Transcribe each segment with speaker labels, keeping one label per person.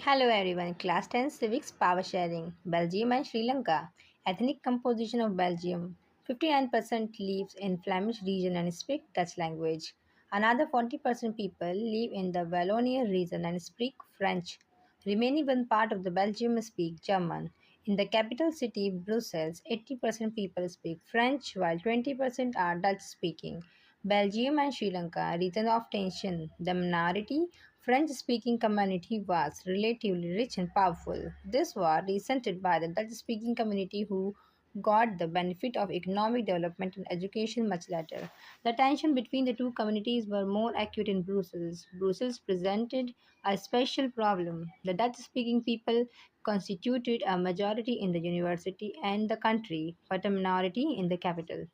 Speaker 1: Hello everyone, Class 10 Civics Power Sharing, Belgium and Sri Lanka. Ethnic composition of Belgium 59% lives in Flemish region and speak Dutch language. Another 40% people live in the Wallonia region and speak French. Remaining one part of the Belgium speak German. In the capital city, Brussels, 80% people speak French while 20% are Dutch speaking. Belgium and Sri Lanka, region of tension. The minority French speaking community was relatively rich and powerful. This was resented by the Dutch speaking community who got the benefit of economic development and education much later. The tension between the two communities were more acute in Brussels. Brussels presented a special problem. The Dutch speaking people constituted a majority in the university and the country, but a minority in the capital.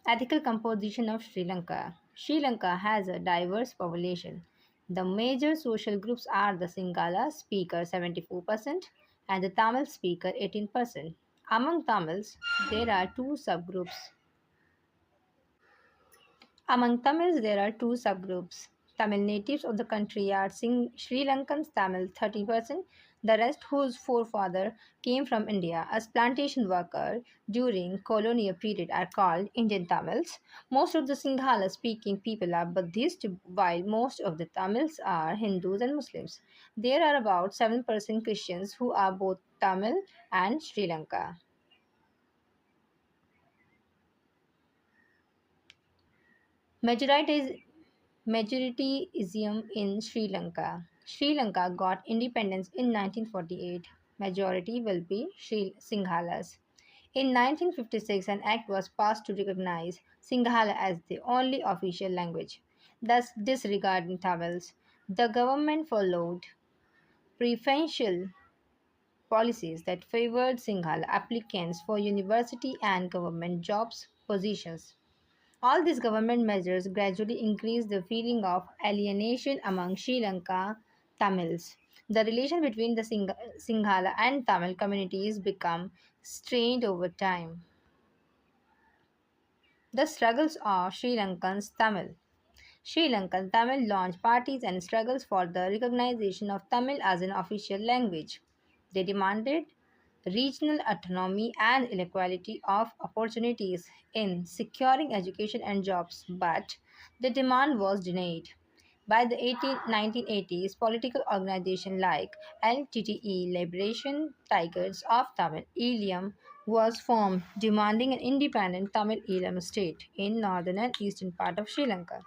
Speaker 1: Ethical composition of Sri Lanka. Sri Lanka has a diverse population. The major social groups are the Sinhala speaker 74% and the Tamil speaker 18%. Among Tamils, there are two subgroups. Among Tamils, there are two subgroups. Tamil natives of the country are Sri Lankans Tamil 30%, the rest whose forefather came from India as plantation worker during colonial period are called Indian Tamils. Most of the Sinhala speaking people are Buddhist while most of the Tamils are Hindus and Muslims. There are about 7% Christians who are both Tamil and Sri Lanka. Majority Majorityism in Sri Lanka. Sri Lanka got independence in 1948. Majority will be Singhalas. In 1956, an act was passed to recognize Sinhala as the only official language, thus disregarding Tamils. The government followed preferential policies that favored Sinhala applicants for university and government jobs positions. All these government measures gradually increased the feeling of alienation among Sri Lanka Tamils. The relation between the Sinhala and Tamil communities became strained over time. The struggles of Sri Lankan Tamil. Sri Lankan Tamil launched parties and struggles for the recognition of Tamil as an official language. They demanded regional autonomy and equality of opportunities in securing education and jobs, but the demand was denied. By the 1980s, political organizations like LTTE Liberation Tigers of Tamil Eelam was formed, demanding an independent Tamil Eelam state in northern and eastern part of Sri Lanka.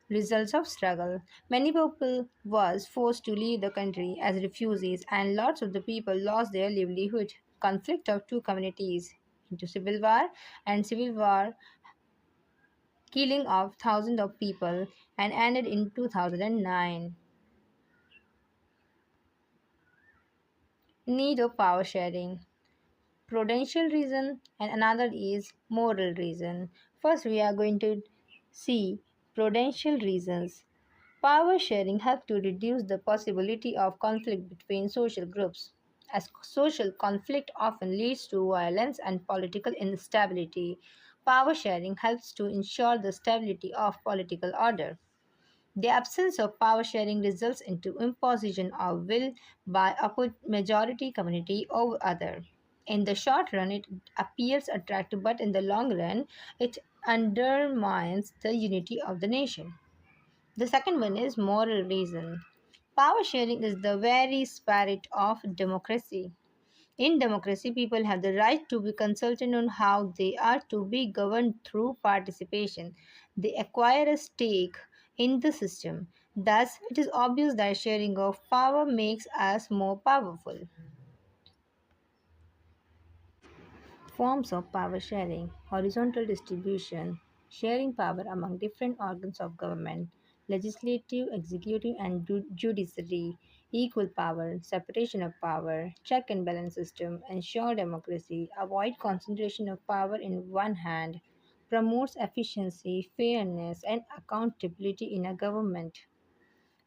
Speaker 1: Results of struggle. Many people was forced to leave the country as refugees and lots of the people lost their livelihood. Conflict of two communities into civil war killing of thousands of people and ended in 2009. Need of power sharing. Prudential reason and another is moral reason. First we are going to see prudential reasons. Power sharing helps to reduce the possibility of conflict between social groups, as social conflict often leads to violence and political instability. Power sharing helps to ensure the stability of political order. The absence of power sharing results into imposition of will by a majority community over other. In the short run, it appears attractive, but in the long run, it undermines the unity of the nation. The second one is moral reason. Power sharing is the very spirit of democracy. In democracy, people have the right to be consulted on how they are to be governed through participation. They acquire a stake in the system. Thus, it is obvious that sharing of power makes us more powerful. Forms of power sharing, horizontal distribution, sharing power among different organs of government, legislative, executive, and judiciary, equal power, separation of power, check and balance system, ensure democracy, avoid concentration of power in one hand, promotes efficiency, fairness, and accountability in a government.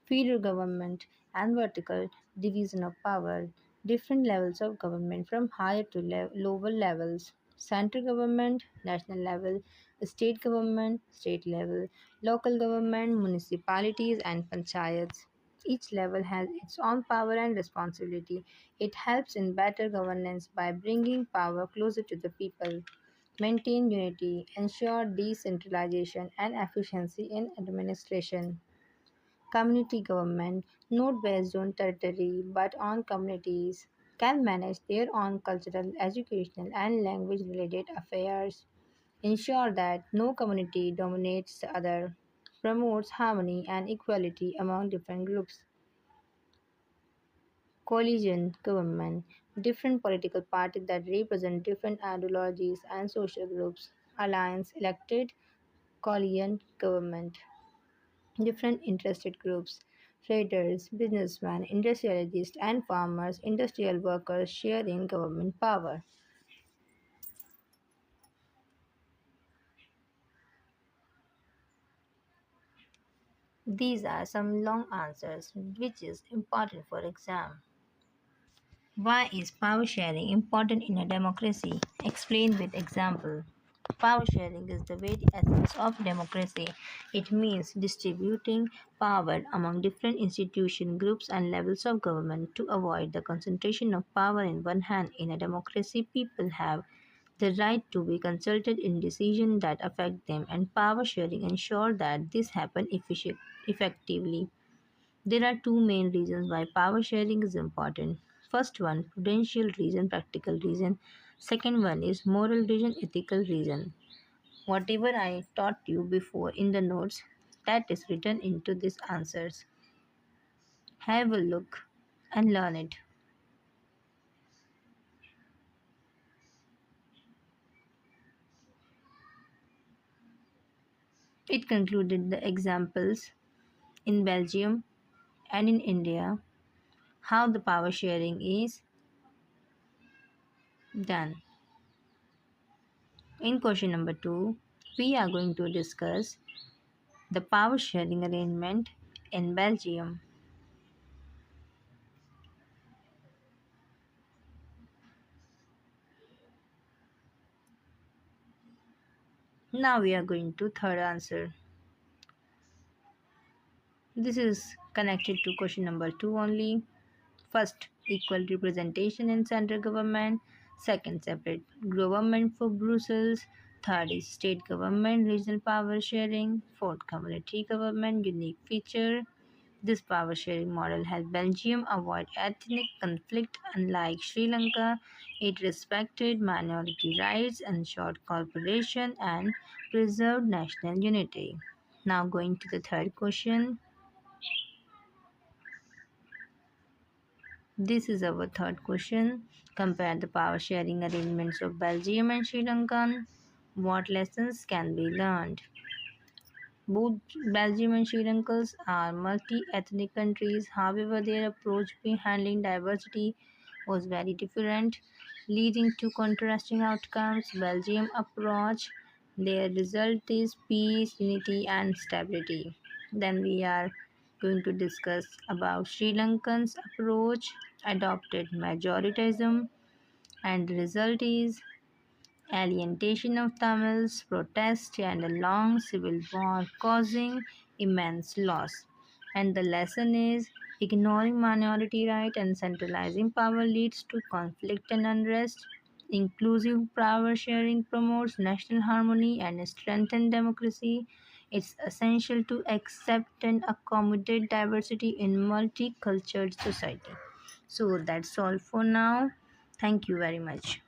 Speaker 1: Federal government and vertical division of power, different levels of government from higher to lower levels, central government, national level, state level, local government, municipalities, and panchayats. Each level has its own power and responsibility. It helps in better governance by bringing power closer to the people, maintain unity, ensure decentralization and efficiency in administration. Community government, not based on territory but on communities, can manage their own cultural, educational, and language related affairs, ensure that no community dominates the other, promotes harmony and equality among different groups. Coalition government, different political parties that represent different ideologies and social groups. Alliance elected coalition government, different interested groups. Traders, businessmen, industrialists, and farmers, industrial workers share in government power. These are some long answers which is important for exam. Why is power sharing important in a democracy? Explain with example. Power sharing is the very essence of democracy. It means distributing power among different institution groups and levels of government to avoid the concentration of power in one hand. In a democracy, people have the right to be consulted in decisions that affect them, and power sharing ensures that this happens effectively. There are two main reasons why power sharing is important. First one, prudential reason, practical reason. Second one is moral reason, ethical reason. Whatever I taught you before in the notes, that is written into these answers. Have a look and learn it. It concluded the examples in Belgium and in India, how the power sharing is done. In question number 2, we are going to discuss the power sharing arrangement in Belgium. Now we are going to third answer. This is connected to question number 2 only. First, equal representation in central government. Second, separate government for Brussels. Third is state government, regional power sharing. Fourth, community government, unique feature. This power sharing model helped Belgium avoid ethnic conflict. Unlike Sri Lanka, it respected minority rights, ensured cooperation, and preserved national unity. Now, going to the third question. This is our third question. Compare the power sharing arrangements of Belgium and Sri Lanka. What lessons can be learned? Both Belgium and Sri Lanka are multi-ethnic countries. However, their approach in handling diversity was very different, leading to contrasting outcomes. Belgium approach, their result is peace, unity, and stability. Then we are going to discuss about Sri Lankan's approach, adopted majoritism, and the result is alienation of Tamils, protest, and a long civil war causing immense loss. And the lesson is ignoring minority rights and centralizing power leads to conflict and unrest. Inclusive power sharing promotes national harmony and strengthens democracy. It's essential to accept and accommodate diversity in multicultural society. So that's all for now. Thank you very much.